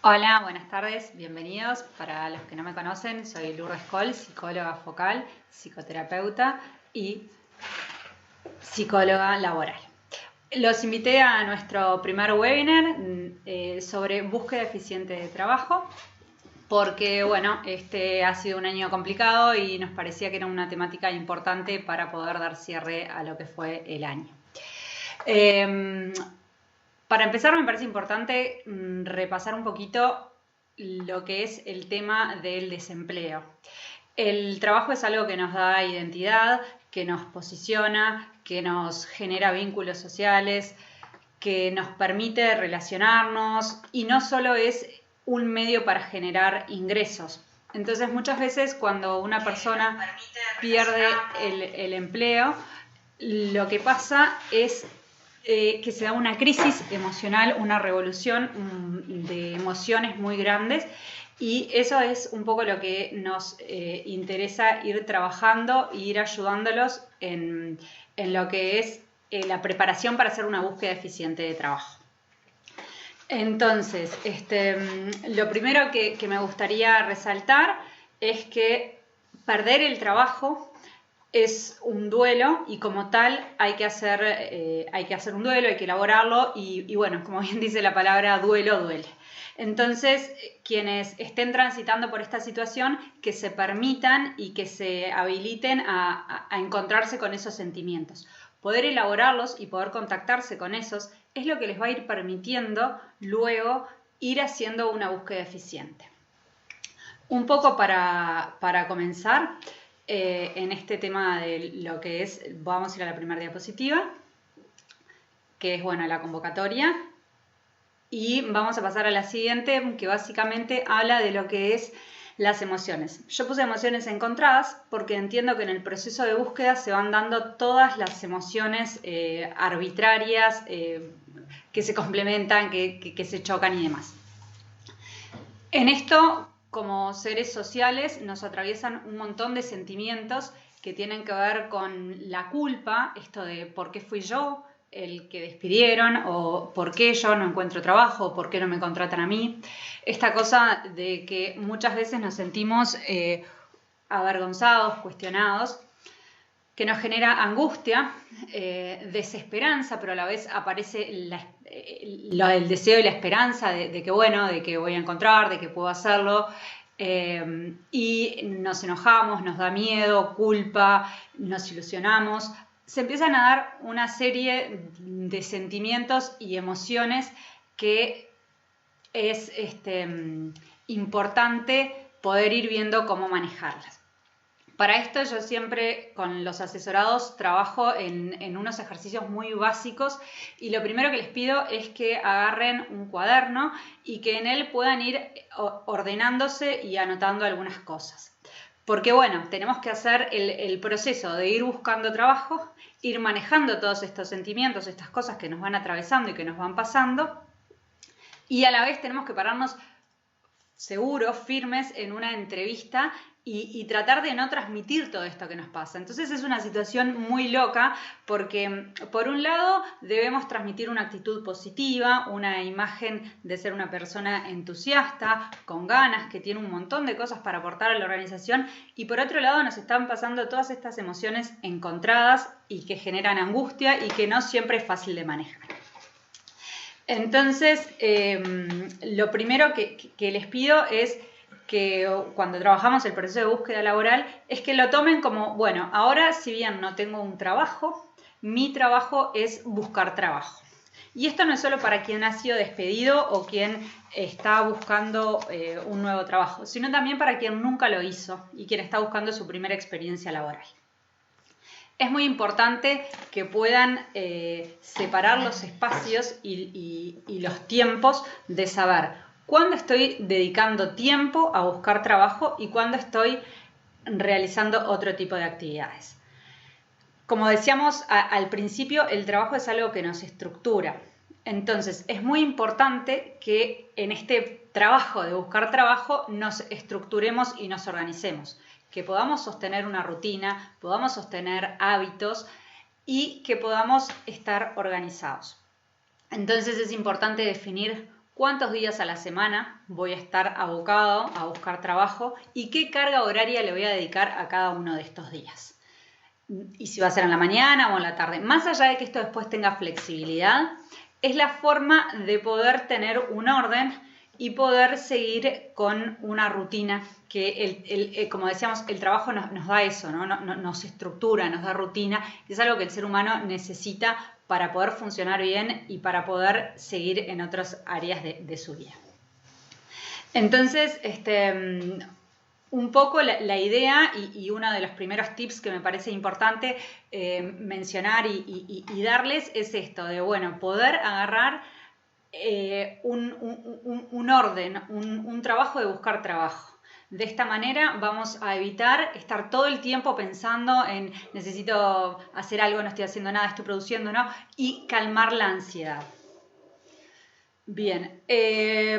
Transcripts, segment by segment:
Hola, buenas tardes, bienvenidos. Para los que no me conocen, soy Lourdes Coll, psicóloga focal, psicoterapeuta y psicóloga laboral. Los invité a nuestro primer webinar sobre búsqueda eficiente de trabajo porque, bueno, este ha sido un año complicado y nos parecía que era una temática importante para poder dar cierre a lo que fue el año. Para empezar, me parece importante repasar un poquito lo que es el tema del desempleo. El trabajo es algo que nos da identidad, que nos posiciona, que nos genera vínculos sociales, que nos permite relacionarnos y no solo es un medio para generar ingresos. Entonces, muchas veces cuando una persona pierde el empleo, lo que pasa es que se da una crisis emocional, una revolución de emociones muy grandes, y eso es un poco lo que nos interesa ir trabajando e ir ayudándolos en lo que es la preparación para hacer una búsqueda eficiente de trabajo. Entonces, lo primero que me gustaría resaltar es que perder el trabajo es un duelo y como tal hay que hacer un duelo, hay que elaborarlo y bueno, como bien dice la palabra, duelo duele. Entonces, quienes estén transitando por esta situación, que se permitan y que se habiliten a encontrarse con esos sentimientos. Poder elaborarlos y poder contactarse con esos es lo que les va a ir permitiendo luego ir haciendo una búsqueda eficiente. Un poco para comenzar, en este tema de lo que es, vamos a ir a la primera diapositiva, que es, bueno, la convocatoria, y vamos a pasar a la siguiente, que básicamente habla de lo que es las emociones. Yo puse emociones encontradas porque entiendo que en el proceso de búsqueda se van dando todas las emociones arbitrarias, que se complementan, que se chocan y demás. En esto, como seres sociales, nos atraviesan un montón de sentimientos que tienen que ver con la culpa, esto de por qué fui yo el que despidieron, o por qué yo no encuentro trabajo, o por qué no me contratan a mí. Esta cosa de que muchas veces nos sentimos avergonzados, cuestionados, que nos genera angustia, desesperanza, pero a la vez aparece el deseo y la esperanza de que, bueno, de que voy a encontrar, de que puedo hacerlo, y nos enojamos, nos da miedo, culpa, nos ilusionamos. Se empiezan a dar una serie de sentimientos y emociones que es importante poder ir viendo cómo manejarlas. Para esto yo siempre con los asesorados trabajo en unos ejercicios muy básicos y lo primero que les pido es que agarren un cuaderno y que en él puedan ir ordenándose y anotando algunas cosas. Porque bueno, tenemos que hacer el proceso de ir buscando trabajo, ir manejando todos estos sentimientos, estas cosas que nos van atravesando y que nos van pasando, y a la vez tenemos que pararnos seguros, firmes en una entrevista y tratar de no transmitir todo esto que nos pasa. Entonces es una situación muy loca porque, por un lado, debemos transmitir una actitud positiva, una imagen de ser una persona entusiasta, con ganas, que tiene un montón de cosas para aportar a la organización, y por otro lado nos están pasando todas estas emociones encontradas y que generan angustia y que no siempre es fácil de manejar. Entonces, lo primero que les pido es que cuando trabajamos el proceso de búsqueda laboral es que lo tomen como, bueno, ahora si bien no tengo un trabajo, mi trabajo es buscar trabajo. Y esto no es solo para quien ha sido despedido o quien está buscando un nuevo trabajo, sino también para quien nunca lo hizo y quien está buscando su primera experiencia laboral. Es muy importante que puedan separar los espacios y los tiempos de saber cuándo estoy dedicando tiempo a buscar trabajo y cuándo estoy realizando otro tipo de actividades. Como decíamos al principio, el trabajo es algo que nos estructura. Entonces, es muy importante que en este trabajo de buscar trabajo nos estructuremos y nos organicemos, que podamos sostener una rutina, podamos sostener hábitos y que podamos estar organizados. Entonces es importante definir cuántos días a la semana voy a estar abocado a buscar trabajo y qué carga horaria le voy a dedicar a cada uno de estos días. Y si va a ser en la mañana o en la tarde. Más allá de que esto después tenga flexibilidad, es la forma de poder tener un orden y poder seguir con una rutina que, como decíamos, el trabajo nos da eso, ¿no? Nos estructura, nos da rutina, que es algo que el ser humano necesita para poder funcionar bien y para poder seguir en otras áreas de su vida. Entonces, un poco la idea y uno de los primeros tips que me parece importante mencionar y darles es esto, de bueno, poder agarrar un orden, un trabajo de buscar trabajo. De esta manera vamos a evitar estar todo el tiempo pensando en necesito hacer algo, no estoy haciendo nada, estoy produciendo, ¿no? Y calmar la ansiedad. Bien,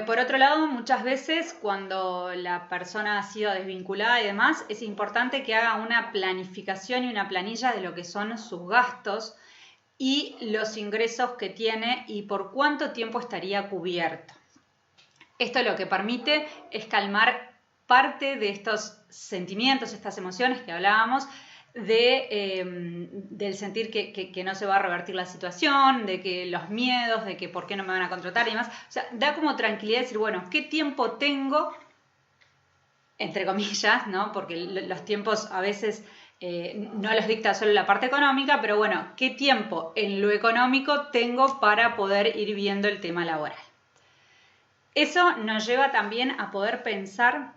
por otro lado, muchas veces cuando la persona ha sido desvinculada y demás, es importante que haga una planificación y una planilla de lo que son sus gastos y los ingresos que tiene y por cuánto tiempo estaría cubierto. Esto lo que permite es calmar parte de estos sentimientos, estas emociones que hablábamos, del sentir que no se va a revertir la situación, de que los miedos, de que por qué no me van a contratar y demás. O sea, da como tranquilidad decir, bueno, ¿qué tiempo tengo? Entre comillas, ¿no? Porque los tiempos a veces no los dicta solo la parte económica, pero bueno, ¿qué tiempo en lo económico tengo para poder ir viendo el tema laboral? Eso nos lleva también a poder pensar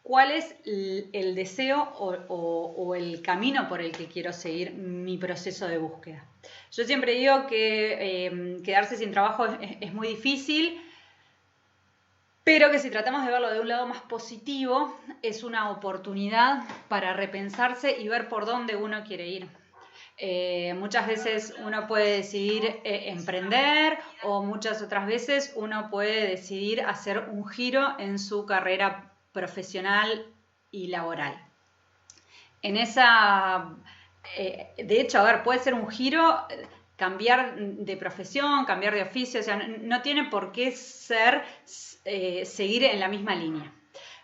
cuál es el deseo o el camino por el que quiero seguir mi proceso de búsqueda. Yo siempre digo que quedarse sin trabajo es muy difícil, pero que si tratamos de verlo de un lado más positivo, es una oportunidad para repensarse y ver por dónde uno quiere ir. Muchas veces uno puede decidir emprender o muchas otras veces uno puede decidir hacer un giro en su carrera profesional y laboral. En esa, de hecho, a ver, puede ser un giro, cambiar de profesión, cambiar de oficio, o sea, no tiene por qué ser seguir en la misma línea.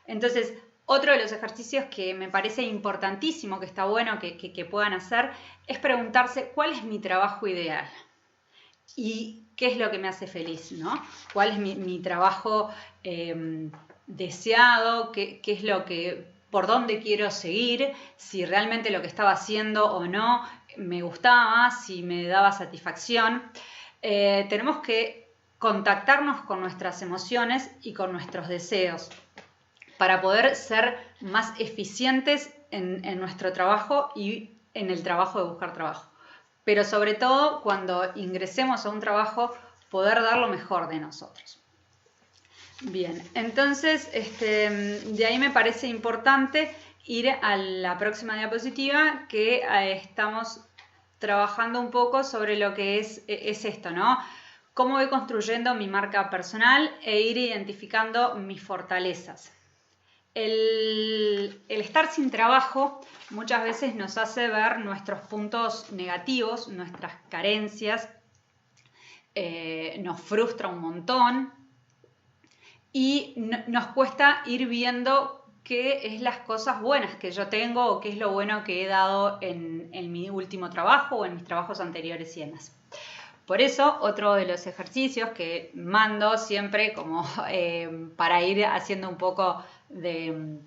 Entonces, otro de los ejercicios que me parece importantísimo, que está bueno que puedan hacer, es preguntarse cuál es mi trabajo ideal y qué es lo que me hace feliz, ¿no? ¿Cuál es mi trabajo deseado? ¿Qué es lo que, por dónde quiero seguir? Si realmente lo que estaba haciendo o no me gustaba, si me daba satisfacción. Tenemos que contactarnos con nuestras emociones y con nuestros deseos para poder ser más eficientes en nuestro trabajo y en el trabajo de buscar trabajo. Pero sobre todo, cuando ingresemos a un trabajo, poder dar lo mejor de nosotros. Bien, entonces, de ahí me parece importante ir a la próxima diapositiva, que estamos trabajando un poco sobre lo que es esto, ¿no? Cómo voy construyendo mi marca personal e ir identificando mis fortalezas. El estar sin trabajo muchas veces nos hace ver nuestros puntos negativos, nuestras carencias, nos frustra un montón y nos cuesta ir viendo qué es las cosas buenas que yo tengo o qué es lo bueno que he dado en mi último trabajo o en mis trabajos anteriores y demás. Por eso, otro de los ejercicios que mando siempre como para ir haciendo un poco de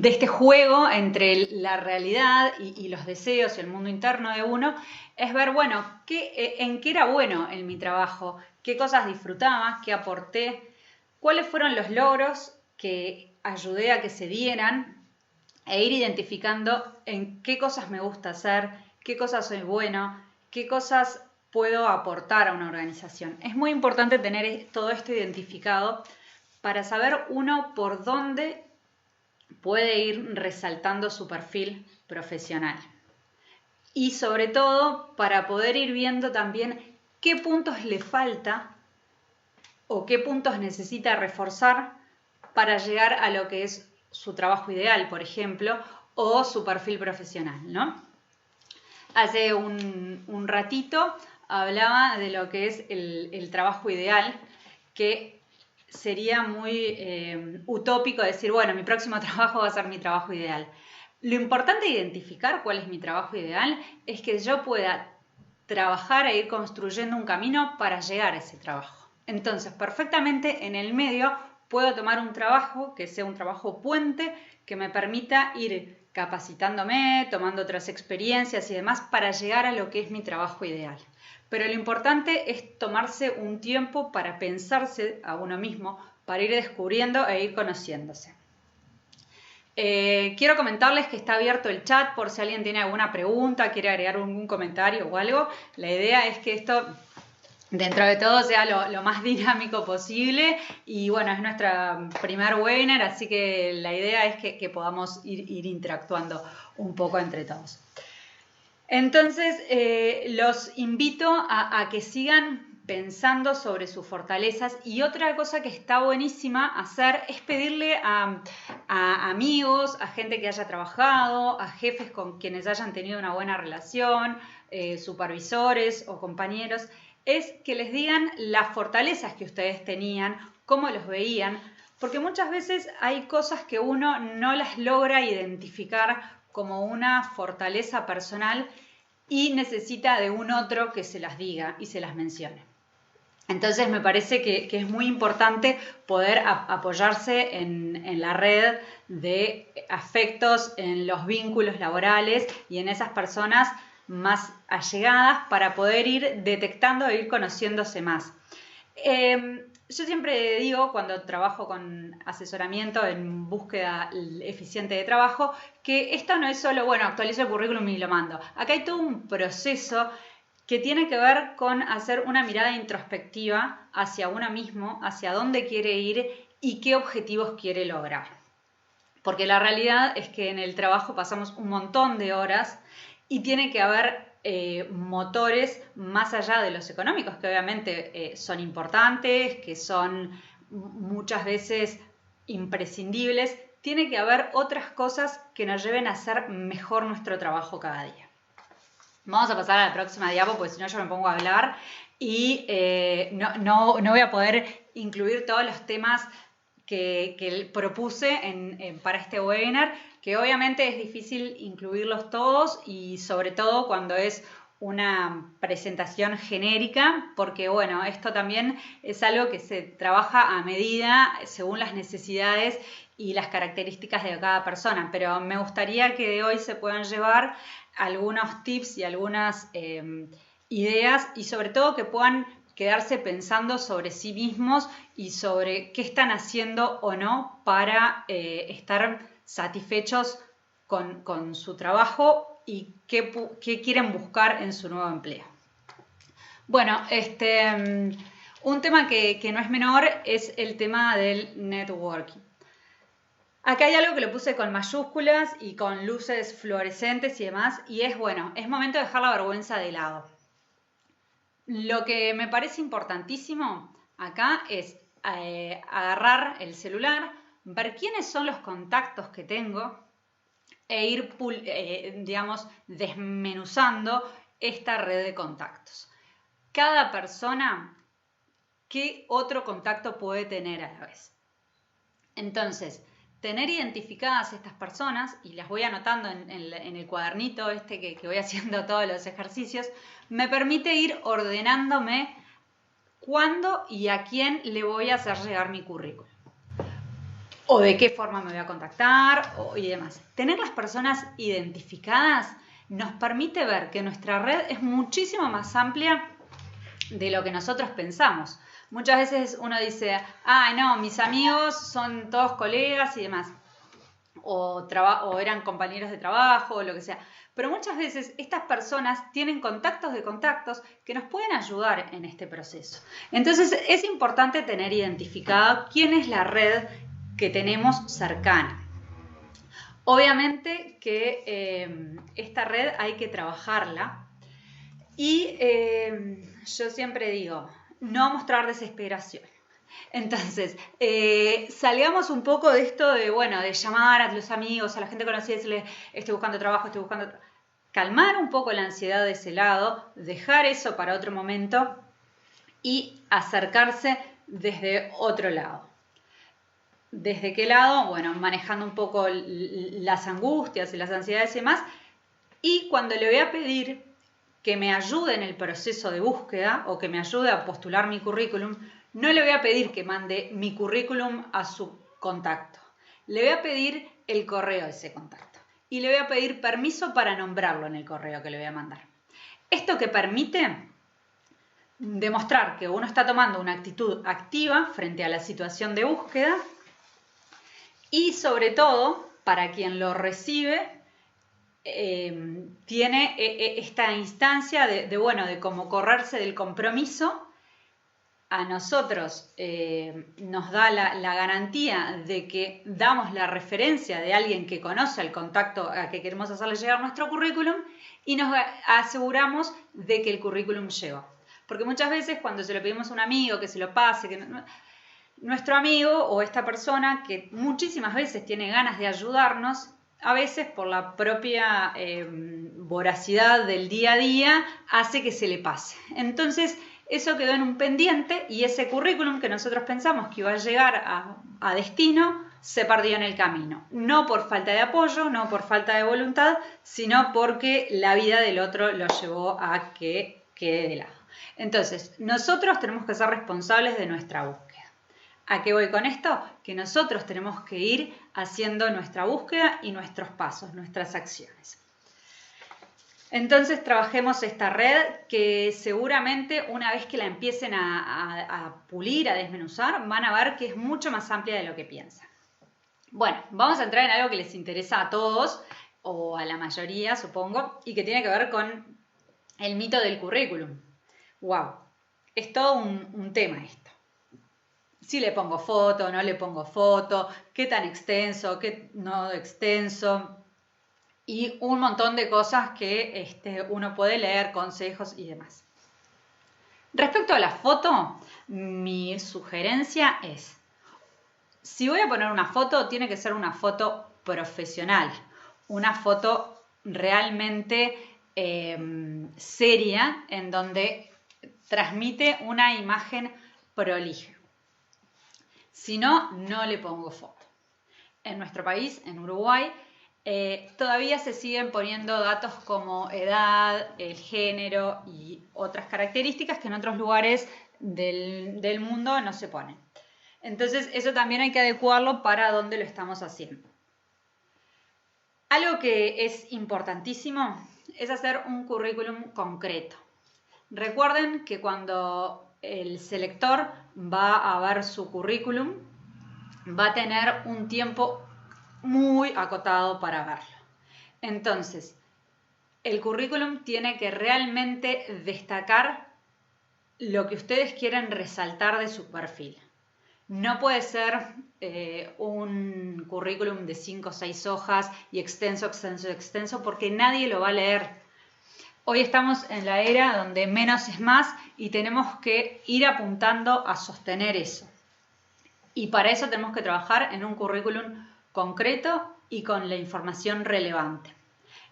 este juego entre la realidad y los deseos y el mundo interno de uno, es ver, bueno, en qué era bueno en mi trabajo, qué cosas disfrutaba, qué aporté, cuáles fueron los logros que ayudé a que se dieran e ir identificando en qué cosas me gusta hacer, qué cosas soy bueno, qué cosas puedo aportar a una organización. Es muy importante tener todo esto identificado para saber uno por dónde puede ir resaltando su perfil profesional. Y sobre todo para poder ir viendo también qué puntos le falta o qué puntos necesita reforzar para llegar a lo que es su trabajo ideal, por ejemplo, o su perfil profesional, ¿no? Hace un ratito hablaba de lo que es el trabajo ideal, que sería muy utópico decir, bueno, mi próximo trabajo va a ser mi trabajo ideal. Lo importante de identificar cuál es mi trabajo ideal es que yo pueda trabajar e ir construyendo un camino para llegar a ese trabajo. Entonces, perfectamente en el medio puedo tomar un trabajo que sea un trabajo puente que me permita ir capacitándome, tomando otras experiencias y demás para llegar a lo que es mi trabajo ideal. Pero lo importante es tomarse un tiempo para pensarse a uno mismo, para ir descubriendo e ir conociéndose. Quiero comentarles que está abierto el chat por si alguien tiene alguna pregunta, quiere agregar algún comentario o algo. La idea es que esto, dentro de todo, sea lo más dinámico posible y bueno, es nuestra primer webinar, así que la idea es que podamos ir interactuando un poco entre todos. Entonces, los invito a que sigan pensando sobre sus fortalezas y otra cosa que está buenísima hacer es pedirle a amigos, a gente que haya trabajado, a jefes con quienes hayan tenido una buena relación, supervisores o compañeros, es que les digan las fortalezas que ustedes tenían, cómo los veían, porque muchas veces hay cosas que uno no las logra identificar como una fortaleza personal y necesita de un otro que se las diga y se las mencione. Entonces me parece que es muy importante poder apoyarse en la red de afectos, en los vínculos laborales y en esas personas más allegadas para poder ir detectando e ir conociéndose más. Yo siempre digo, cuando trabajo con asesoramiento en búsqueda eficiente de trabajo, que esto no es solo, bueno, actualizo el currículum y lo mando. Acá hay todo un proceso que tiene que ver con hacer una mirada introspectiva hacia uno mismo, hacia dónde quiere ir y qué objetivos quiere lograr. Porque la realidad es que en el trabajo pasamos un montón de horas y tiene que haber motores más allá de los económicos, que obviamente son importantes, que son muchas veces imprescindibles. Tiene que haber otras cosas que nos lleven a hacer mejor nuestro trabajo cada día. Vamos a pasar a la próxima diapo, porque si no yo me pongo a hablar y no voy a poder incluir todos los temas que propuse para este webinar, que obviamente es difícil incluirlos todos y sobre todo cuando es una presentación genérica, porque bueno, esto también es algo que se trabaja a medida según las necesidades y las características de cada persona, pero me gustaría que de hoy se puedan llevar algunos tips y algunas ideas y sobre todo que puedan quedarse pensando sobre sí mismos y sobre qué están haciendo o no para estar satisfechos con su trabajo y qué quieren buscar en su nuevo empleo. Bueno, un tema que no es menor es el tema del networking. Acá hay algo que lo puse con mayúsculas y con luces fluorescentes y demás, y es bueno, es momento de dejar la vergüenza de lado. Lo que me parece importantísimo acá es agarrar el celular, ver quiénes son los contactos que tengo e ir, digamos, desmenuzando esta red de contactos. Cada persona, ¿qué otro contacto puede tener a la vez? Entonces, tener identificadas estas personas, y las voy anotando en el cuadernito que voy haciendo todos los ejercicios, me permite ir ordenándome cuándo y a quién le voy a hacer llegar mi currículum. O de qué forma me voy a contactar y demás. Tener las personas identificadas nos permite ver que nuestra red es muchísimo más amplia de lo que nosotros pensamos. Muchas veces uno dice, no, mis amigos son todos colegas y demás, o eran compañeros de trabajo, o lo que sea. Pero muchas veces estas personas tienen contactos de contactos que nos pueden ayudar en este proceso. Entonces es importante tener identificada quién es la red que tenemos cercana. Obviamente que esta red hay que trabajarla y yo siempre digo, no mostrar desesperación. Entonces, salgamos un poco de esto de, bueno, de llamar a los amigos, a la gente conocida y decirles, estoy buscando trabajo, calmar un poco la ansiedad de ese lado, dejar eso para otro momento y acercarse desde otro lado. ¿Desde qué lado? Bueno, manejando un poco las angustias y las ansiedades y demás. Y cuando le voy a pedir que me ayude en el proceso de búsqueda o que me ayude a postular mi currículum, no le voy a pedir que mande mi currículum a su contacto. Le voy a pedir el correo de ese contacto y le voy a pedir permiso para nombrarlo en el correo que le voy a mandar. Esto que permite demostrar que uno está tomando una actitud activa frente a la situación de búsqueda y sobre todo para quien lo recibe tiene esta instancia de como correrse del compromiso. A nosotros nos da la garantía de que damos la referencia de alguien que conoce el contacto a que queremos hacerle llegar nuestro currículum y nos aseguramos de que el currículum llegó. Porque muchas veces cuando se lo pedimos a un amigo que se lo pase, nuestro amigo o esta persona que muchísimas veces tiene ganas de ayudarnos, a veces por la propia voracidad del día a día hace que se le pase. Entonces eso quedó en un pendiente y ese currículum que nosotros pensamos que iba a llegar a destino se perdió en el camino. No por falta de apoyo, no por falta de voluntad, sino porque la vida del otro lo llevó a que quede de lado. Entonces, nosotros tenemos que ser responsables de nuestra búsqueda. ¿A qué voy con esto? Que nosotros tenemos que ir haciendo nuestra búsqueda y nuestros pasos, nuestras acciones. Entonces trabajemos esta red que seguramente una vez que la empiecen a pulir, a desmenuzar, van a ver que es mucho más amplia de lo que piensan. Bueno, vamos a entrar en algo que les interesa a todos, o a la mayoría supongo, y que tiene que ver con el mito del currículum. ¡Wow! Es todo un tema esto. Si le pongo foto, no le pongo foto, qué tan extenso, qué no extenso, y un montón de cosas que uno puede leer, consejos y demás. Respecto a la foto, mi sugerencia es, si voy a poner una foto, tiene que ser una foto profesional, una foto realmente seria, en donde transmite una imagen prolija. Si no, no le pongo foto. En nuestro país, en Uruguay, todavía se siguen poniendo datos como edad, el género y otras características que en otros lugares del mundo no se ponen. Entonces, eso también hay que adecuarlo para dónde lo estamos haciendo. Algo que es importantísimo es hacer un currículum concreto. Recuerden que cuando el selector va a ver su currículum, va a tener un tiempo muy acotado para verlo. Entonces, el currículum tiene que realmente destacar lo que ustedes quieren resaltar de su perfil. No puede ser un currículum de 5 o 6 hojas y extenso, extenso, extenso, porque nadie lo va a leer. Hoy estamos en la era donde menos es más y tenemos que ir apuntando a sostener eso. Y para eso tenemos que trabajar en un currículum concreto y con la información relevante.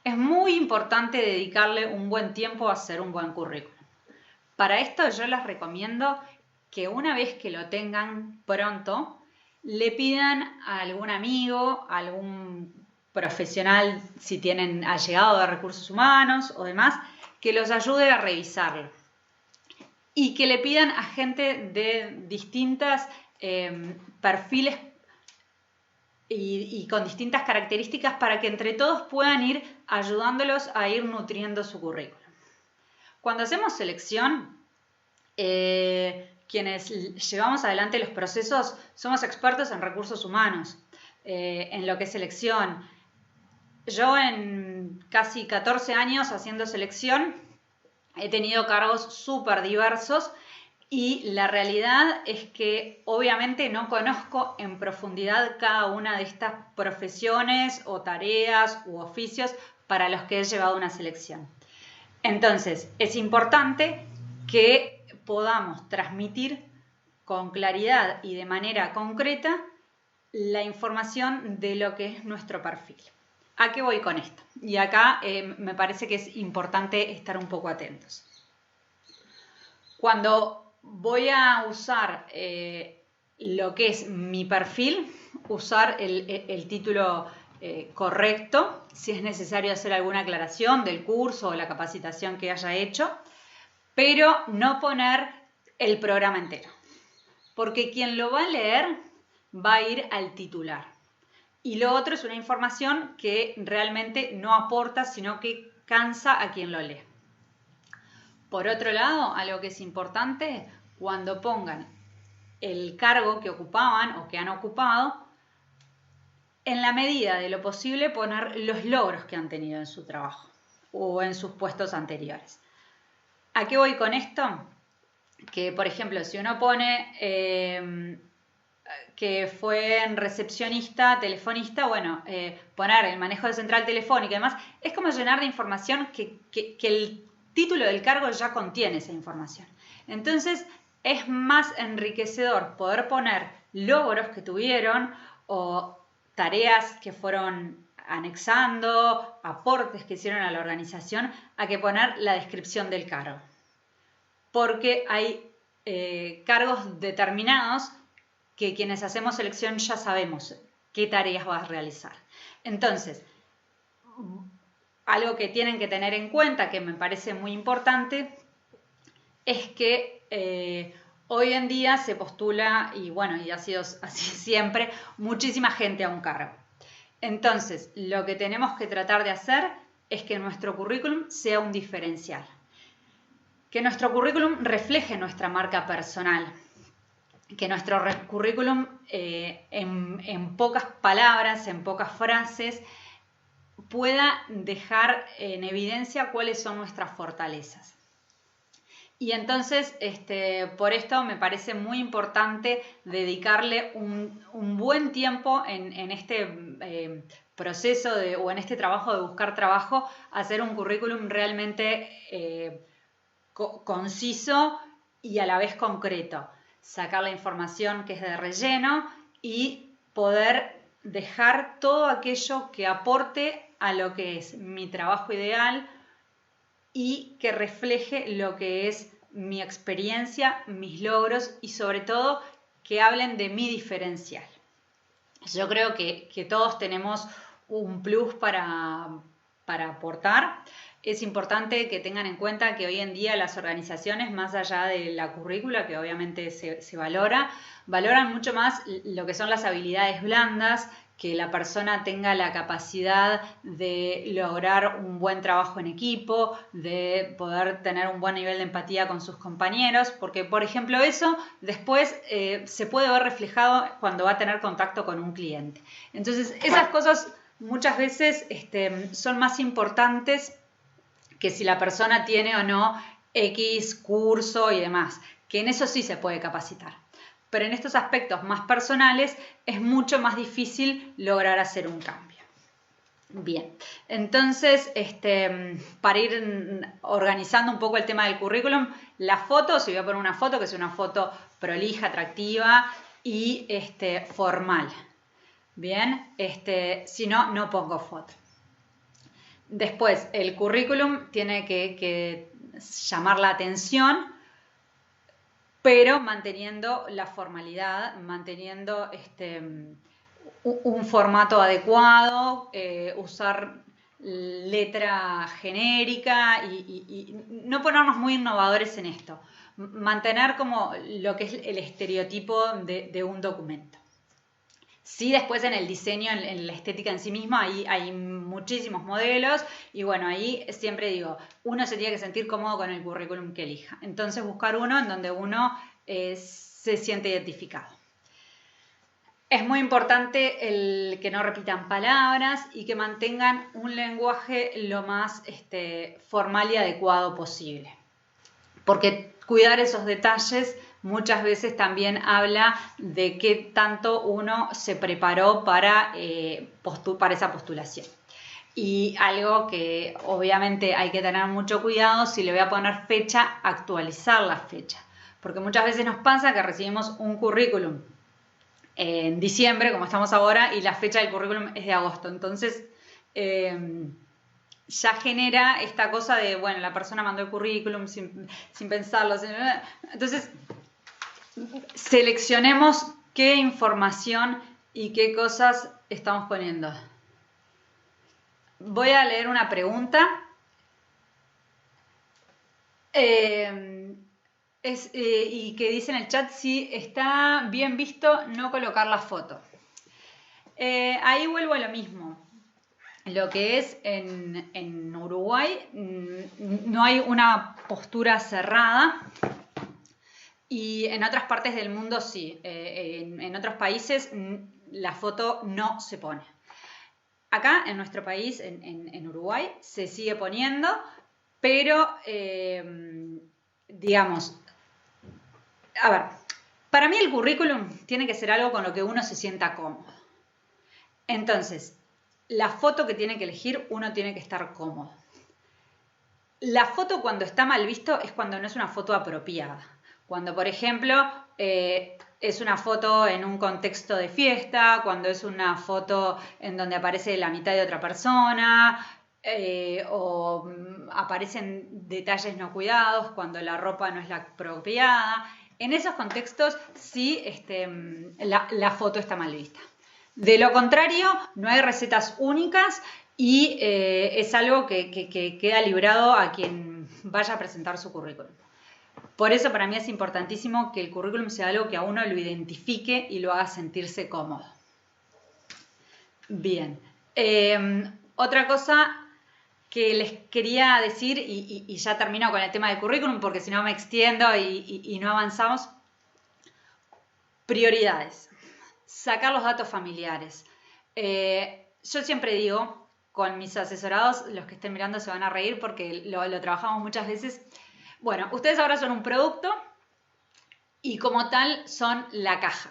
Es muy importante dedicarle un buen tiempo a hacer un buen currículum. Para esto yo les recomiendo que una vez que lo tengan pronto, le pidan a algún amigo, a algún profesional, si tienen allegado de recursos humanos o demás, que los ayude a revisarlo. Y que le pidan a gente de distintas perfiles y con distintas características para que entre todos puedan ir ayudándolos a ir nutriendo su currículum. Cuando hacemos selección, quienes llevamos adelante los procesos somos expertos en recursos humanos, en lo que es selección. Yo en casi 14 años haciendo selección he tenido cargos súper diversos y la realidad es que obviamente no conozco en profundidad cada una de estas profesiones o tareas u oficios para los que he llevado una selección. Entonces, es importante que podamos transmitir con claridad y de manera concreta la información de lo que es nuestro perfil. ¿A qué voy con esto? Y acá me parece que es importante estar un poco atentos. Cuando voy a usar lo que es mi perfil, usar el título correcto, si es necesario hacer alguna aclaración del curso o la capacitación que haya hecho, pero no poner el programa entero, porque quien lo va a leer va a ir al titular. Y lo otro es una información que realmente no aporta, sino que cansa a quien lo lee. Por otro lado, algo que es importante, cuando pongan el cargo que ocupaban o que han ocupado, en la medida de lo posible poner los logros que han tenido en su trabajo o en sus puestos anteriores. ¿A qué voy con esto? Que, por ejemplo, si uno pone que fue recepcionista, telefonista, bueno, poner el manejo de central telefónica y demás, es como llenar de información que el título del cargo ya contiene esa información. Entonces, es más enriquecedor poder poner logros que tuvieron o tareas que fueron anexando, aportes que hicieron a la organización, a que poner la descripción del cargo. Porque hay cargos determinados que quienes hacemos selección ya sabemos qué tareas vas a realizar. Entonces, algo que tienen que tener en cuenta, que me parece muy importante, es que hoy en día se postula, y bueno, y ha sido así siempre, muchísima gente a un cargo. Entonces, lo que tenemos que tratar de hacer es que nuestro currículum sea un diferencial. Que nuestro currículum refleje nuestra marca personal. Que nuestro currículum en pocas palabras, en pocas frases, pueda dejar en evidencia cuáles son nuestras fortalezas. Y entonces, por esto me parece muy importante dedicarle un buen tiempo en este proceso o en este trabajo de buscar trabajo, a hacer un currículum realmente conciso y a la vez concreto. Sacar la información que es de relleno y poder dejar todo aquello que aporte a lo que es mi trabajo ideal y que refleje lo que es mi experiencia, mis logros y sobre todo que hablen de mi diferencial. Yo creo que todos tenemos un plus para aportar. Es importante que tengan en cuenta que hoy en día las organizaciones, más allá de la currícula, que obviamente se valoran mucho más lo que son las habilidades blandas, que la persona tenga la capacidad de lograr un buen trabajo en equipo, de poder tener un buen nivel de empatía con sus compañeros, porque, por ejemplo, eso después se puede ver reflejado cuando va a tener contacto con un cliente. Entonces, esas cosas muchas veces son más importantes que si la persona tiene o no X curso y demás, que en eso sí se puede capacitar. Pero en estos aspectos más personales es mucho más difícil lograr hacer un cambio. Bien, entonces para ir organizando un poco el tema del currículum, la foto, si voy a poner una foto, que sea una foto prolija, atractiva y formal. Bien, si no, no pongo foto. Después, el currículum tiene que llamar la atención, pero manteniendo la formalidad, manteniendo un formato adecuado, usar letra genérica y no ponernos muy innovadores en esto. Mantener como lo que es el estereotipo de un documento. Sí, después en el diseño, en la estética en sí misma, hay muchísimos modelos y bueno, ahí siempre digo, uno se tiene que sentir cómodo con el currículum que elija. Entonces buscar uno en donde uno se siente identificado. Es muy importante el que no repitan palabras y que mantengan un lenguaje lo más formal y adecuado posible. Porque cuidar esos detalles muchas veces también habla de qué tanto uno se preparó para esa postulación. Y algo que obviamente hay que tener mucho cuidado, si le voy a poner fecha, actualizar la fecha. Porque muchas veces nos pasa que recibimos un currículum en diciembre, como estamos ahora, y la fecha del currículum es de agosto. Entonces ya genera esta cosa de, bueno, la persona mandó el currículum sin pensarlo. Entonces, seleccionemos qué información y qué cosas estamos poniendo. Voy a leer una pregunta. Y que dice en el chat si está bien visto no colocar la foto. Ahí vuelvo a lo mismo. Lo que es en Uruguay no hay una postura cerrada y en otras partes del mundo sí. En otros países la foto no se pone. Acá en nuestro país, en Uruguay, se sigue poniendo, pero digamos, a ver, para mí el currículum tiene que ser algo con lo que uno se sienta cómodo. Entonces, la foto que tiene que elegir, uno tiene que estar cómodo. La foto cuando está mal visto es cuando no es una foto apropiada. Cuando, por ejemplo, es una foto en un contexto de fiesta, cuando es una foto en donde aparece la mitad de otra persona, o aparecen detalles no cuidados, cuando la ropa no es la apropiada. En esos contextos sí la foto está mal vista. De lo contrario, no hay recetas únicas y es algo que queda librado a quien vaya a presentar su currículum. Por eso para mí es importantísimo que el currículum sea algo que a uno lo identifique y lo haga sentirse cómodo. Bien. Otra cosa que les quería decir, y ya termino con el tema del currículum porque si no me extiendo y no avanzamos. Prioridades. Sacar los datos familiares. Yo siempre digo, con mis asesorados, los que estén mirando se van a reír porque lo trabajamos muchas veces. Bueno, ustedes ahora son un producto y como tal son la caja.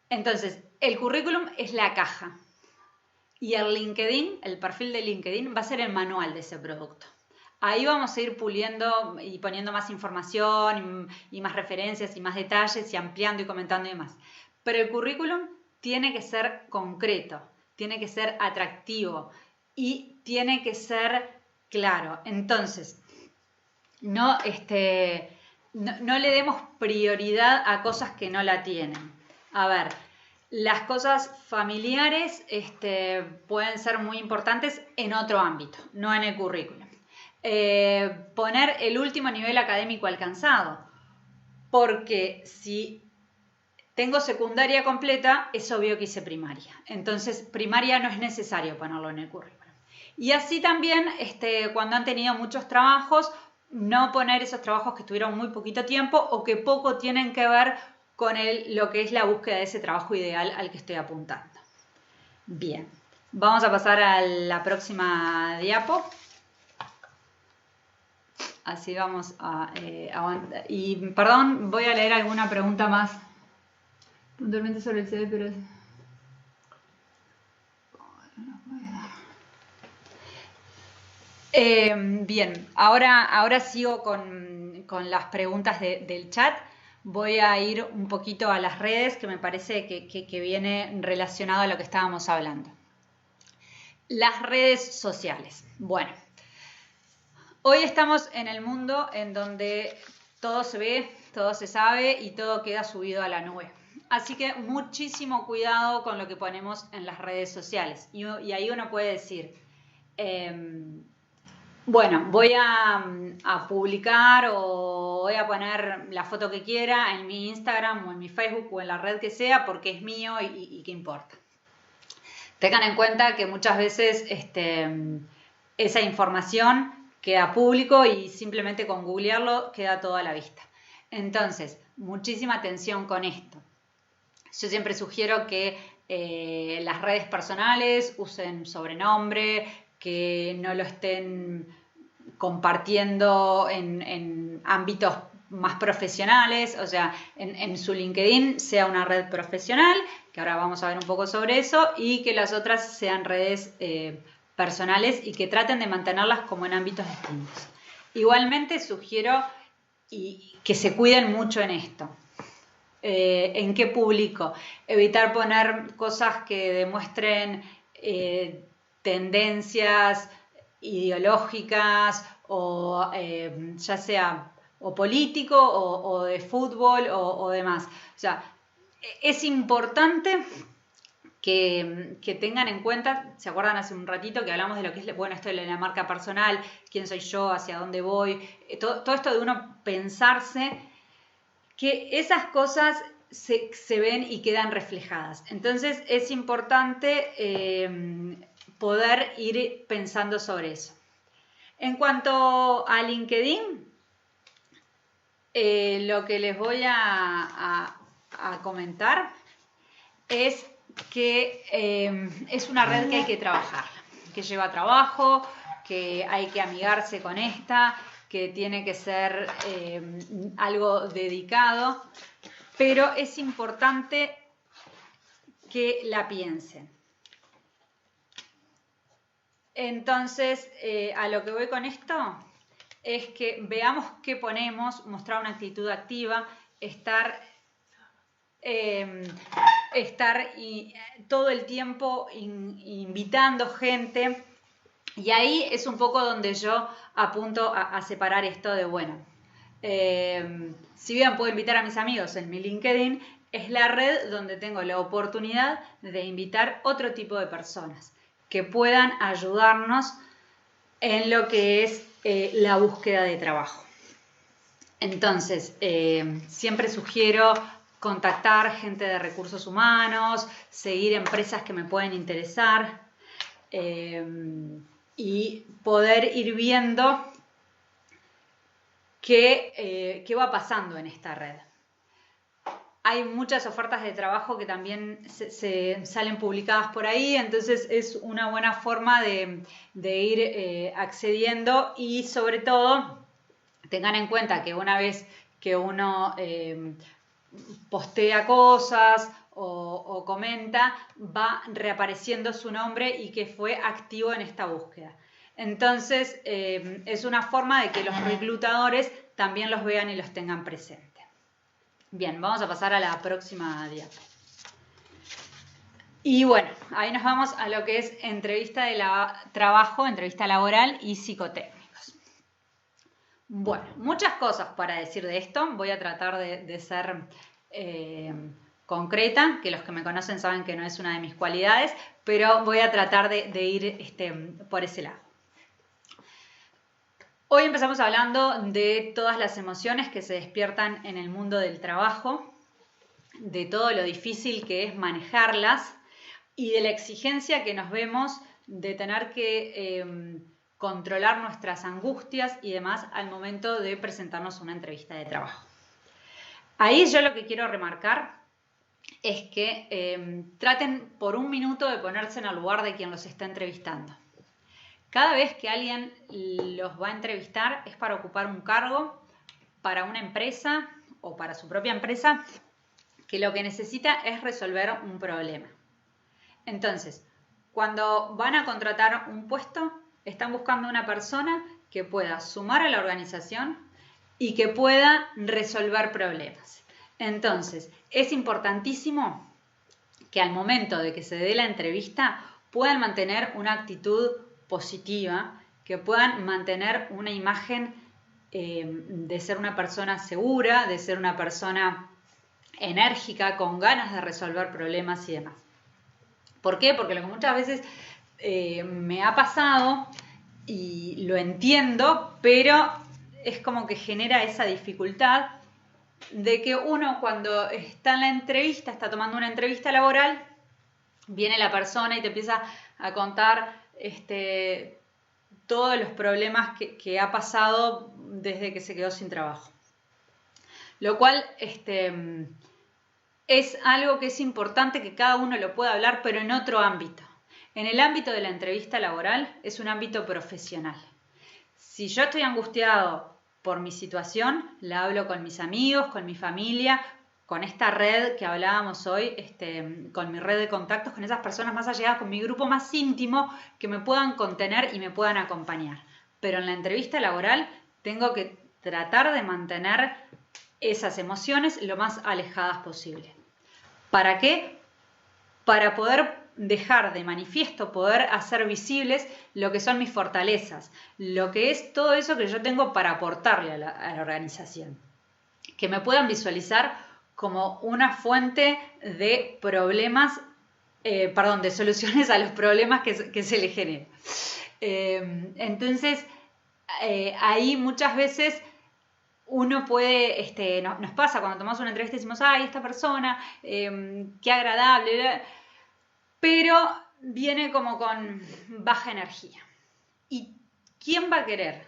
Entonces, el currículum es la caja. Y el LinkedIn, el perfil de LinkedIn, va a ser el manual de ese producto. Ahí vamos a ir puliendo y poniendo más información y más referencias y más detalles y ampliando y comentando y demás. Pero el currículum tiene que ser concreto, tiene que ser atractivo y tiene que ser claro. Entonces, no le demos prioridad a cosas que no la tienen. A ver, las cosas familiares pueden ser muy importantes en otro ámbito, no en el currículum. Poner el último nivel académico alcanzado, porque si tengo secundaria completa, es obvio que hice primaria. Entonces, primaria no es necesario ponerlo en el currículum. Y así también, cuando han tenido muchos trabajos, no poner esos trabajos que estuvieron muy poquito tiempo o que poco tienen que ver con lo que es la búsqueda de ese trabajo ideal al que estoy apuntando. Bien, vamos a pasar a la próxima diapo. Así vamos a aguantar. Y perdón, voy a leer alguna pregunta más. Puntualmente sobre el CV, pero... bien, ahora sigo con las preguntas del chat. Voy a ir un poquito a las redes, que me parece que viene relacionado a lo que estábamos hablando. Las redes sociales. Bueno, hoy estamos en el mundo en donde todo se ve, todo se sabe y todo queda subido a la nube. Así que muchísimo cuidado con lo que ponemos en las redes sociales. Y ahí uno puede decir... bueno, voy a publicar o voy a poner la foto que quiera en mi Instagram o en mi Facebook o en la red que sea porque es mío y qué importa. Tengan en cuenta que muchas veces esa información queda público y simplemente con googlearlo queda todo a la vista. Entonces, muchísima atención con esto. Yo siempre sugiero que las redes personales usen sobrenombre, que no lo estén compartiendo en ámbitos más profesionales, o sea, en su LinkedIn sea una red profesional, que ahora vamos a ver un poco sobre eso, y que las otras sean redes personales y que traten de mantenerlas como en ámbitos distintos. Igualmente sugiero que se cuiden mucho en esto. ¿En qué publico? Evitar poner cosas que demuestren tendencias ideológicas o ya sea o político o de fútbol o demás. O sea, es importante que tengan en cuenta, ¿se acuerdan hace un ratito que hablamos de lo que es, bueno, esto de la marca personal, quién soy yo, hacia dónde voy, todo esto de uno pensarse que esas cosas se ven y quedan reflejadas. Entonces es importante poder ir pensando sobre eso. En cuanto a LinkedIn, lo que les voy a comentar es que es una red que hay que trabajar, que lleva trabajo, que hay que amigarse con esta, que tiene que ser algo dedicado, pero es importante que la piensen. Entonces, a lo que voy con esto es que veamos qué ponemos, mostrar una actitud activa, estar todo el tiempo invitando gente, y ahí es un poco donde yo apunto a separar esto de, bueno, si bien puedo invitar a mis amigos en mi LinkedIn, es la red donde tengo la oportunidad de invitar otro tipo de personas que puedan ayudarnos en lo que es la búsqueda de trabajo. Entonces, siempre sugiero contactar gente de recursos humanos, seguir empresas que me pueden interesar y poder ir viendo qué va pasando en esta red. Hay muchas ofertas de trabajo que también se salen publicadas por ahí, entonces es una buena forma de ir accediendo, y sobre todo tengan en cuenta que una vez que uno postea cosas o comenta, va reapareciendo su nombre y que fue activo en esta búsqueda. Entonces es una forma de que los reclutadores también los vean y los tengan presentes. Bien, vamos a pasar a la próxima diapo. Y bueno, ahí nos vamos a lo que es entrevista de trabajo, entrevista laboral y psicotécnicos. Bueno, muchas cosas para decir de esto. Voy a tratar de ser concreta, que los que me conocen saben que no es una de mis cualidades, pero voy a tratar de ir por ese lado. Hoy empezamos hablando de todas las emociones que se despiertan en el mundo del trabajo, de todo lo difícil que es manejarlas y de la exigencia que nos vemos de tener que controlar nuestras angustias y demás al momento de presentarnos una entrevista de trabajo. Ahí yo lo que quiero remarcar es que traten por un minuto de ponerse en el lugar de quien los está entrevistando. Cada vez que alguien los va a entrevistar es para ocupar un cargo para una empresa o para su propia empresa que lo que necesita es resolver un problema. Entonces, cuando van a contratar un puesto, están buscando una persona que pueda sumar a la organización y que pueda resolver problemas. Entonces, es importantísimo que al momento de que se dé la entrevista puedan mantener una actitud positiva, que puedan mantener una imagen de ser una persona segura, de ser una persona enérgica, con ganas de resolver problemas y demás. ¿Por qué? Porque lo que muchas veces me ha pasado, y lo entiendo, pero es como que genera esa dificultad de que uno cuando está en la entrevista, está tomando una entrevista laboral, viene la persona y te empieza a contar todos los problemas que ha pasado desde que se quedó sin trabajo. Lo cual es algo que es importante que cada uno lo pueda hablar, pero en otro ámbito. En el ámbito de la entrevista laboral es un ámbito profesional. Si yo estoy angustiado por mi situación, la hablo con mis amigos, con mi familia, con esta red que hablábamos hoy, con mi red de contactos, con esas personas más allegadas, con mi grupo más íntimo, que me puedan contener y me puedan acompañar. Pero en la entrevista laboral tengo que tratar de mantener esas emociones lo más alejadas posible. ¿Para qué? Para poder dejar de manifiesto, poder hacer visibles lo que son mis fortalezas, lo que es todo eso que yo tengo para aportarle a la organización. Que me puedan visualizar como una fuente de problemas, de soluciones a los problemas que se les generen. Entonces, ahí muchas veces uno puede, nos pasa cuando tomamos una entrevista y decimos, ay, esta persona, qué agradable, pero viene como con baja energía. ¿Y quién va a querer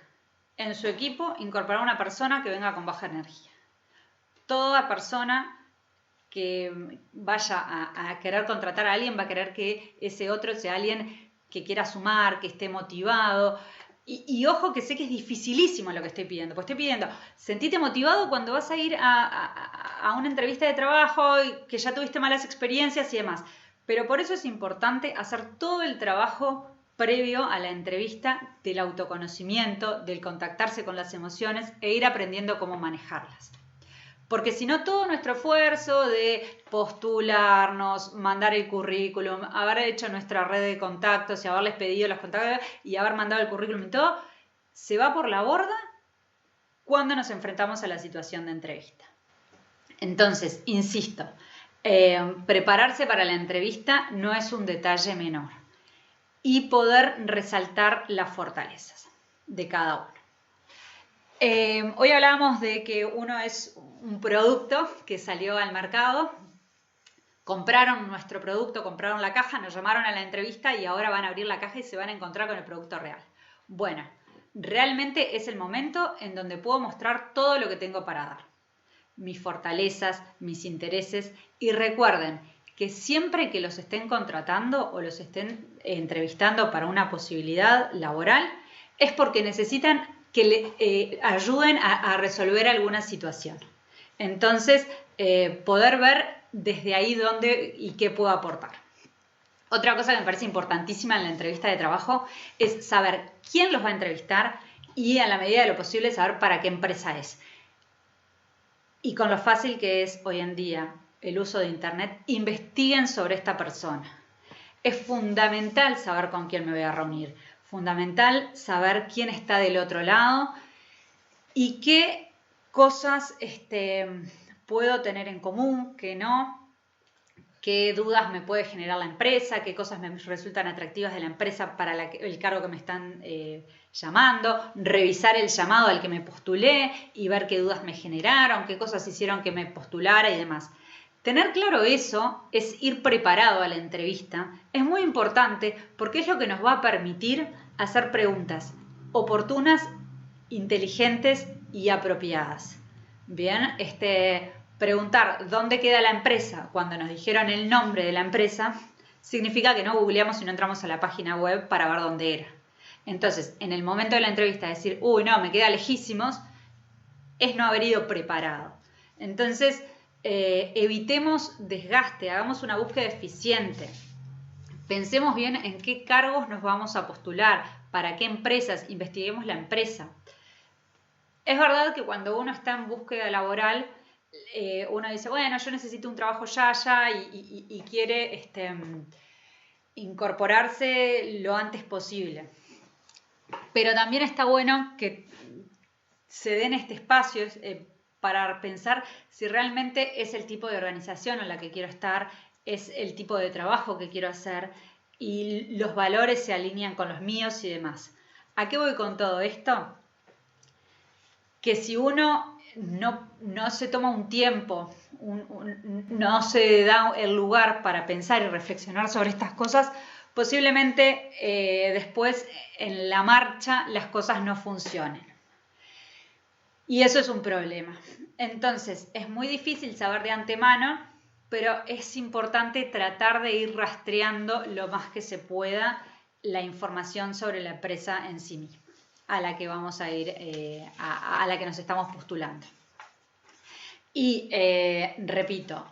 en su equipo incorporar a una persona que venga con baja energía? Toda persona que vaya a querer contratar a alguien va a querer que ese otro sea alguien que quiera sumar, que esté motivado. Y ojo que sé que es dificilísimo lo que estoy pidiendo, porque estoy pidiendo, sentite motivado cuando vas a ir a una entrevista de trabajo y que ya tuviste malas experiencias y demás. Pero por eso es importante hacer todo el trabajo previo a la entrevista del autoconocimiento, del contactarse con las emociones e ir aprendiendo cómo manejarlas. Porque si no, todo nuestro esfuerzo de postularnos, mandar el currículum, haber hecho nuestra red de contactos y haberles pedido los contactos y haber mandado el currículum y todo, se va por la borda cuando nos enfrentamos a la situación de entrevista. Entonces, insisto, prepararse para la entrevista no es un detalle menor y poder resaltar las fortalezas de cada uno. Hoy hablábamos de que uno es un producto que salió al mercado, compraron nuestro producto, compraron la caja, nos llamaron a la entrevista y ahora van a abrir la caja y se van a encontrar con el producto real. Bueno, realmente es el momento en donde puedo mostrar todo lo que tengo para dar. Mis fortalezas, mis intereses y recuerden que siempre que los estén contratando o los estén entrevistando para una posibilidad laboral es porque necesitan que le ayuden a resolver alguna situación. Entonces, poder ver desde ahí dónde y qué puedo aportar. Otra cosa que me parece importantísima en la entrevista de trabajo es saber quién los va a entrevistar y, a la medida de lo posible, saber para qué empresa es. Y con lo fácil que es hoy en día el uso de Internet, investiguen sobre esta persona. Es fundamental saber con quién me voy a reunir. Fundamental saber quién está del otro lado y qué cosas puedo tener en común, qué no, qué dudas me puede generar la empresa, qué cosas me resultan atractivas de la empresa para el cargo que me están llamando, revisar el llamado al que me postulé y ver qué dudas me generaron, qué cosas hicieron que me postulara y demás. Tener claro eso es ir preparado a la entrevista. Es muy importante porque es lo que nos va a permitir hacer preguntas oportunas, inteligentes y apropiadas. Bien, preguntar dónde queda la empresa cuando nos dijeron el nombre de la empresa significa que no googleamos y no entramos a la página web para ver dónde era. Entonces, en el momento de la entrevista decir, uy, no, me queda lejísimos, es no haber ido preparado. Entonces, evitemos desgaste, hagamos una búsqueda eficiente. Pensemos bien en qué cargos nos vamos a postular, para qué empresas, investiguemos la empresa. Es verdad que cuando uno está en búsqueda laboral, uno dice, bueno, yo necesito un trabajo ya y quiere incorporarse lo antes posible. Pero también está bueno que se den este espacio para pensar si realmente es el tipo de organización en la que quiero estar, es el tipo de trabajo que quiero hacer y los valores se alinean con los míos y demás. ¿A qué voy con todo esto? Que si uno no se toma un tiempo, no se da el lugar para pensar y reflexionar sobre estas cosas, posiblemente después en la marcha las cosas no funcionen. Y eso es un problema. Entonces, es muy difícil saber de antemano, pero es importante tratar de ir rastreando lo más que se pueda la información sobre la empresa en sí misma, a la que vamos a ir, a la que nos estamos postulando. Y repito,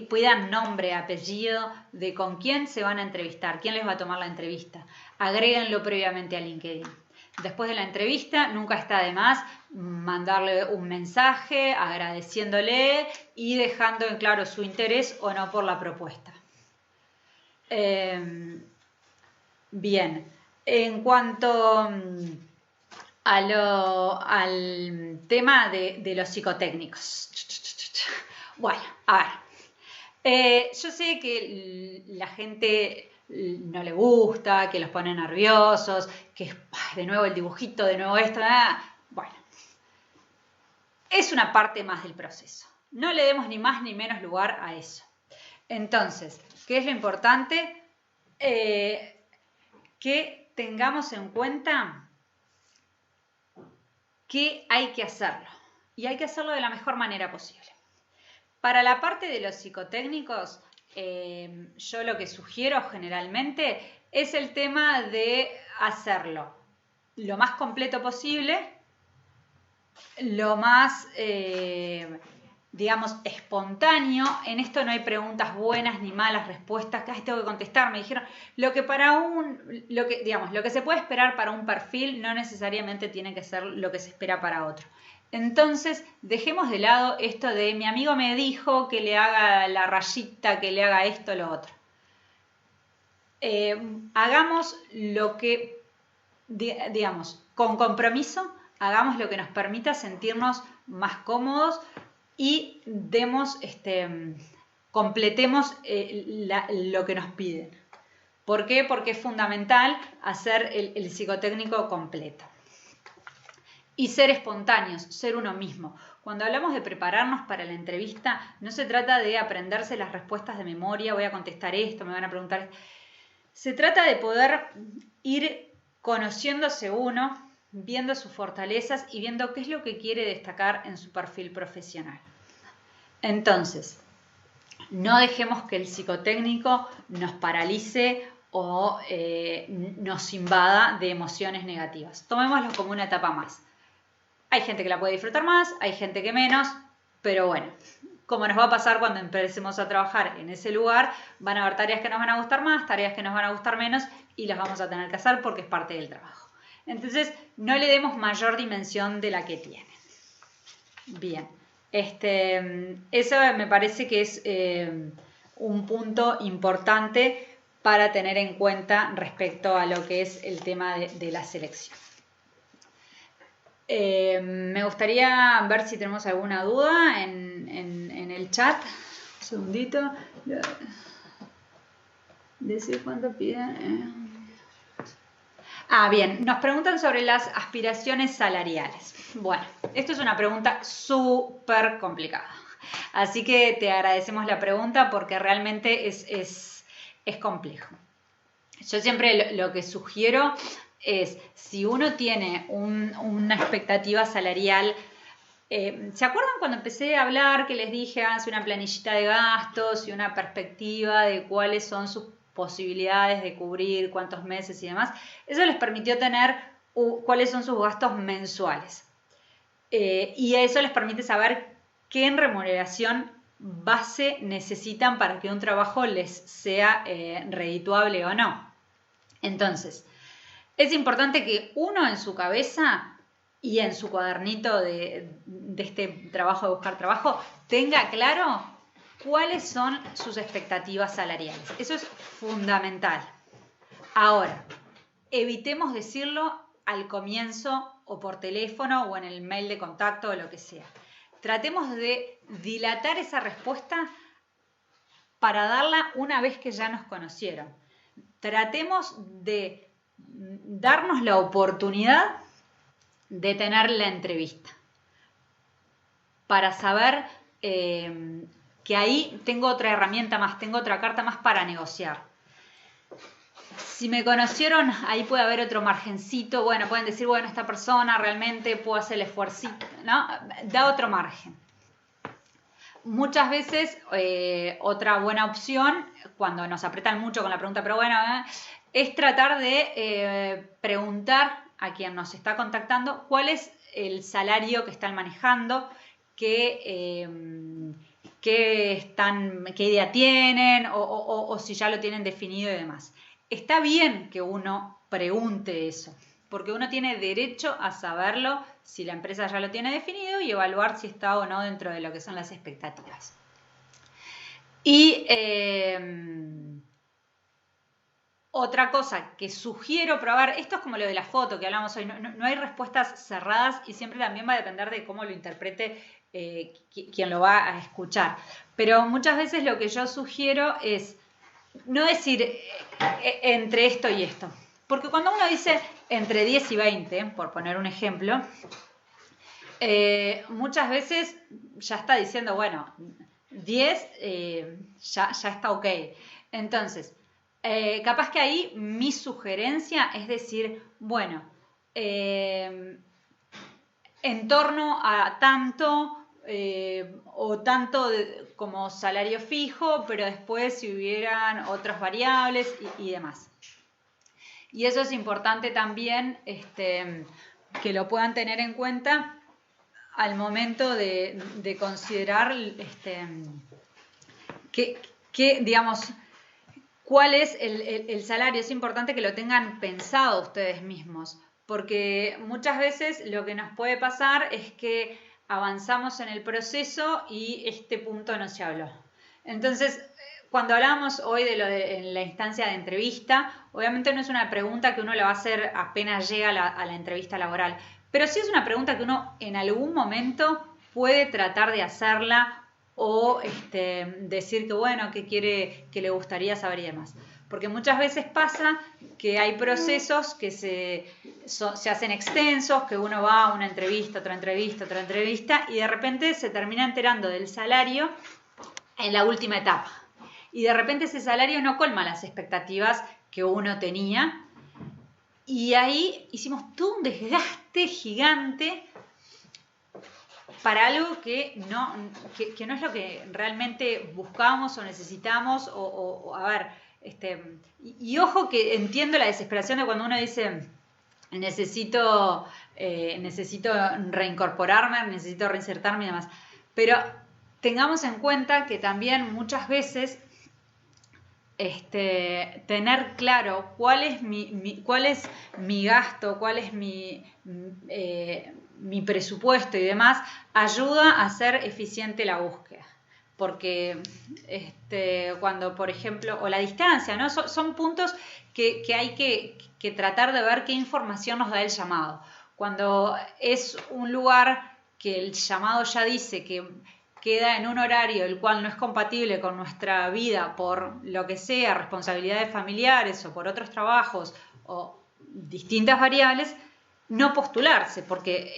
pidan nombre, apellido de con quién se van a entrevistar, quién les va a tomar la entrevista. Agréguenlo previamente a LinkedIn. Después de la entrevista, nunca está de más mandarle un mensaje agradeciéndole y dejando en claro su interés o no por la propuesta. Bien, en cuanto al tema de los psicotécnicos. Bueno, a ver, yo sé que la gente no le gusta, que los pone nerviosos, que de nuevo el dibujito, de nuevo esto, bueno, es una parte más del proceso. No le demos ni más ni menos lugar a eso. Entonces, ¿qué es lo importante? Que tengamos en cuenta que hay que hacerlo y hay que hacerlo de la mejor manera posible. Para la parte de los psicotécnicos, yo lo que sugiero generalmente es el tema de hacerlo lo más completo posible, lo más, digamos, espontáneo. En esto no hay preguntas buenas ni malas respuestas, que tengo que contestar, me dijeron. Lo que se puede esperar para un perfil no necesariamente tiene que ser lo que se espera para otro. Entonces, dejemos de lado esto de mi amigo me dijo que le haga la rayita, que le haga esto, lo otro. Hagamos lo que, digamos, con compromiso, hagamos lo que nos permita sentirnos más cómodos y completemos lo que nos piden. ¿Por qué? Porque es fundamental hacer el psicotécnico completo. Y ser espontáneos, ser uno mismo. Cuando hablamos de prepararnos para la entrevista, no se trata de aprenderse las respuestas de memoria, voy a contestar esto, me van a preguntar esto. Se trata de poder ir conociéndose uno, viendo sus fortalezas y viendo qué es lo que quiere destacar en su perfil profesional. Entonces, no dejemos que el psicotécnico nos paralice o nos invada de emociones negativas. Tomémoslo como una etapa más. Hay gente que la puede disfrutar más, hay gente que menos, pero bueno, como nos va a pasar cuando empecemos a trabajar en ese lugar, van a haber tareas que nos van a gustar más, tareas que nos van a gustar menos y las vamos a tener que hacer porque es parte del trabajo. Entonces, no le demos mayor dimensión de la que tiene. Bien, eso me parece que es un punto importante para tener en cuenta respecto a lo que es el tema de la selección. Me gustaría ver si tenemos alguna duda en el chat. Un segundito. Decir cuánto piden. Bien, nos preguntan sobre las aspiraciones salariales. Bueno, esto es una pregunta súper complicada. Así que te agradecemos la pregunta porque realmente es complejo. Yo siempre lo que sugiero es, si uno tiene una expectativa salarial, ¿se acuerdan cuando empecé a hablar que les dije háganse una planillita de gastos y una perspectiva de cuáles son sus posibilidades de cubrir, cuántos meses y demás? Eso les permitió tener cuáles son sus gastos mensuales. Y eso les permite saber qué en remuneración base necesitan para que un trabajo les sea redituable o no. Entonces, es importante que uno en su cabeza y en su cuadernito de este trabajo de buscar trabajo tenga claro cuáles son sus expectativas salariales. Eso es fundamental. Ahora, evitemos decirlo al comienzo o por teléfono o en el mail de contacto o lo que sea. Tratemos de dilatar esa respuesta para darla una vez que ya nos conocieron. Tratemos de darnos la oportunidad de tener la entrevista para saber que ahí tengo otra herramienta más, tengo otra carta más para negociar. Si me conocieron, ahí puede haber otro margencito. Bueno, pueden decir, bueno, esta persona realmente puede hacer el esfuercito, ¿no? Da otro margen. Muchas veces, otra buena opción, cuando nos apretan mucho con la pregunta, pero bueno, es tratar de preguntar a quien nos está contactando cuál es el salario que están manejando, qué idea tienen o si ya lo tienen definido y demás. Está bien que uno pregunte eso, porque uno tiene derecho a saberlo si la empresa ya lo tiene definido y evaluar si está o no dentro de lo que son las expectativas. Y Otra cosa que sugiero probar, esto es como lo de la foto que hablamos hoy, no hay respuestas cerradas y siempre también va a depender de cómo lo interprete quien lo va a escuchar. Pero muchas veces lo que yo sugiero es no decir entre esto y esto. Porque cuando uno dice entre 10 y 20, por poner un ejemplo, muchas veces ya está diciendo, bueno, 10 ya está ok. Entonces, capaz que ahí mi sugerencia es decir, bueno, en torno a tanto o tanto como salario fijo, pero después si hubieran otras variables y demás. Y eso es importante también que lo puedan tener en cuenta al momento de considerar digamos, cuál es el salario. Es importante que lo tengan pensado ustedes mismos, porque muchas veces lo que nos puede pasar es que avanzamos en el proceso y este punto no se habló. Entonces, cuando hablamos hoy de lo en la instancia de entrevista, obviamente no es una pregunta que uno le va a hacer apenas llega a la entrevista laboral, pero sí es una pregunta que uno en algún momento puede tratar de hacerla o decir que bueno, que quiere, que le gustaría saber y demás. Porque muchas veces pasa que hay procesos que se hacen extensos, que uno va a una entrevista, otra entrevista, otra entrevista, y de repente se termina enterando del salario en la última etapa. Y de repente ese salario no colma las expectativas que uno tenía. Y ahí hicimos todo un desgaste gigante para algo que no es lo que realmente buscamos o necesitamos. A ver, y ojo que entiendo la desesperación de cuando uno dice necesito reincorporarme, necesito reinsertarme y demás. Pero tengamos en cuenta que también muchas veces tener claro cuál es mi gasto, cuál es mi presupuesto y demás, ayuda a hacer eficiente la búsqueda. Porque cuando, por ejemplo, o la distancia, ¿no? Son puntos que hay que tratar de ver qué información nos da el llamado. Cuando es un lugar que el llamado ya dice que queda en un horario el cual no es compatible con nuestra vida por lo que sea, responsabilidades familiares o por otros trabajos o distintas variables, no postularse, porque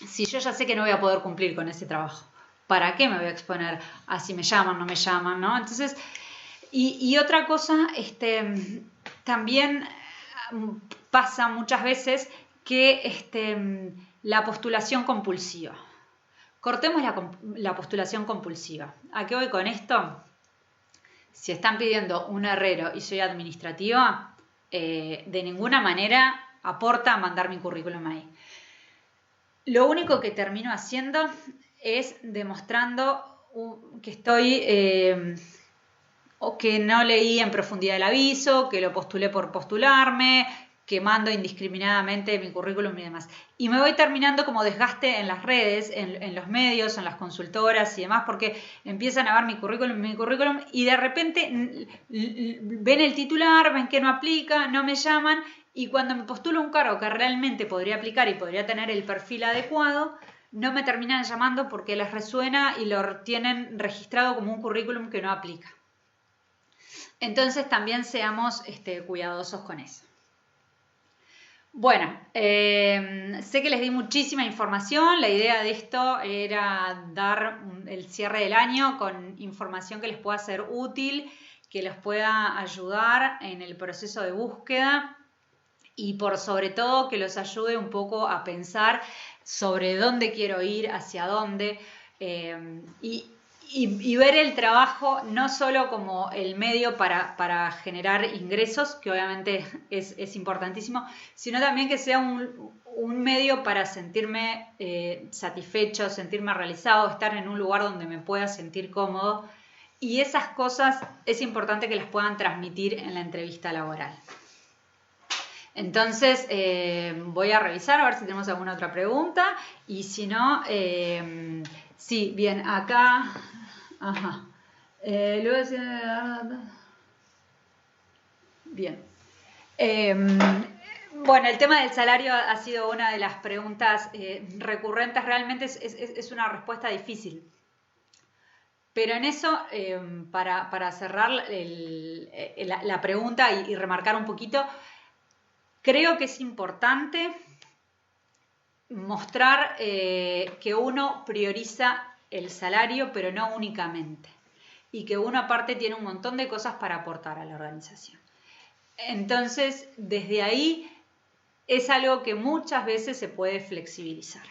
si yo ya sé que no voy a poder cumplir con ese trabajo, ¿para qué me voy a exponer a si me llaman, no me llaman, ¿no? Entonces, y otra cosa, también pasa muchas veces que la postulación compulsiva. Cortemos la postulación compulsiva. ¿A qué voy con esto? Si están pidiendo un herrero y soy administrativa, de ninguna manera aporta a mandar mi currículum ahí. Lo único que termino haciendo es demostrando que estoy o que no leí en profundidad el aviso, que lo postulé por postularme, que mando indiscriminadamente mi currículum y demás. Y me voy terminando como desgaste en las redes, en los medios, en las consultoras y demás, porque empiezan a ver mi currículum y de repente ven el titular, ven que no aplica, no me llaman y cuando me postulo un cargo que realmente podría aplicar y podría tener el perfil adecuado, no me terminan llamando porque les resuena y lo tienen registrado como un currículum que no aplica. Entonces también seamos cuidadosos con eso. Bueno, sé que les di muchísima información. La idea de esto era dar el cierre del año con información que les pueda ser útil, que les pueda ayudar en el proceso de búsqueda y por sobre todo que los ayude un poco a pensar sobre dónde quiero ir, hacia dónde y ver el trabajo no solo como el medio para generar ingresos, que obviamente es importantísimo, sino también que sea un medio para sentirme satisfecho, sentirme realizado, estar en un lugar donde me pueda sentir cómodo. Y esas cosas es importante que las puedan transmitir en la entrevista laboral. Entonces voy a revisar a ver si tenemos alguna otra pregunta y si no, sí, bien, acá... Ajá. Luego, Bien. Bueno, el tema del salario ha sido una de las preguntas recurrentes. Realmente es una respuesta difícil. Pero en eso, para cerrar la pregunta y remarcar un poquito, creo que es importante mostrar que uno prioriza el salario, pero no únicamente. Y que uno aparte tiene un montón de cosas para aportar a la organización. Entonces, desde ahí es algo que muchas veces se puede flexibilizar.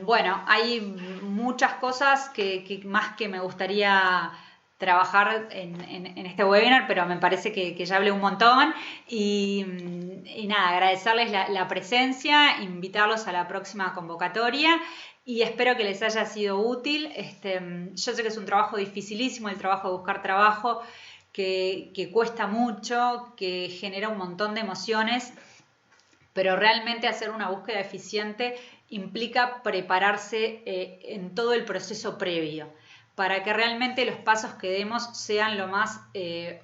Bueno, hay muchas cosas que me gustaría trabajar en este webinar, pero me parece que ya hablé un montón y nada, agradecerles la presencia, invitarlos a la próxima convocatoria y espero que les haya sido útil. Yo sé que es un trabajo dificilísimo, el trabajo de buscar trabajo, que cuesta mucho, que genera un montón de emociones, pero realmente hacer una búsqueda eficiente implica prepararse en todo el proceso previo para que realmente los pasos que demos sean lo más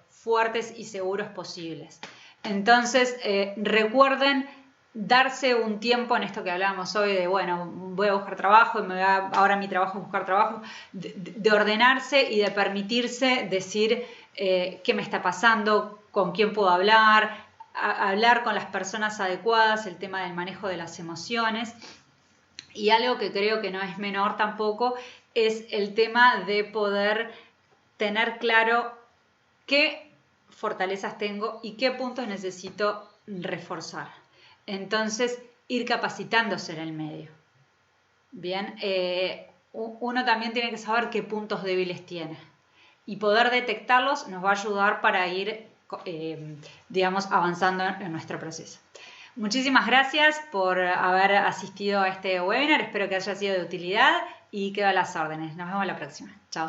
fuertes y seguros posibles. Entonces, recuerden darse un tiempo en esto que hablábamos hoy de, bueno, voy a buscar trabajo y ahora mi trabajo es buscar trabajo, de ordenarse y de permitirse decir qué me está pasando, con quién puedo hablar con las personas adecuadas, el tema del manejo de las emociones. Y algo que creo que no es menor tampoco es el tema de poder tener claro qué fortalezas tengo y qué puntos necesito reforzar. Entonces, ir capacitándose en el medio. Bien, uno también tiene que saber qué puntos débiles tiene. Y poder detectarlos nos va a ayudar para ir, digamos, avanzando en nuestro proceso. Muchísimas gracias por haber asistido a este webinar. Espero que haya sido de utilidad y quedo a las órdenes. Nos vemos la próxima. Chao.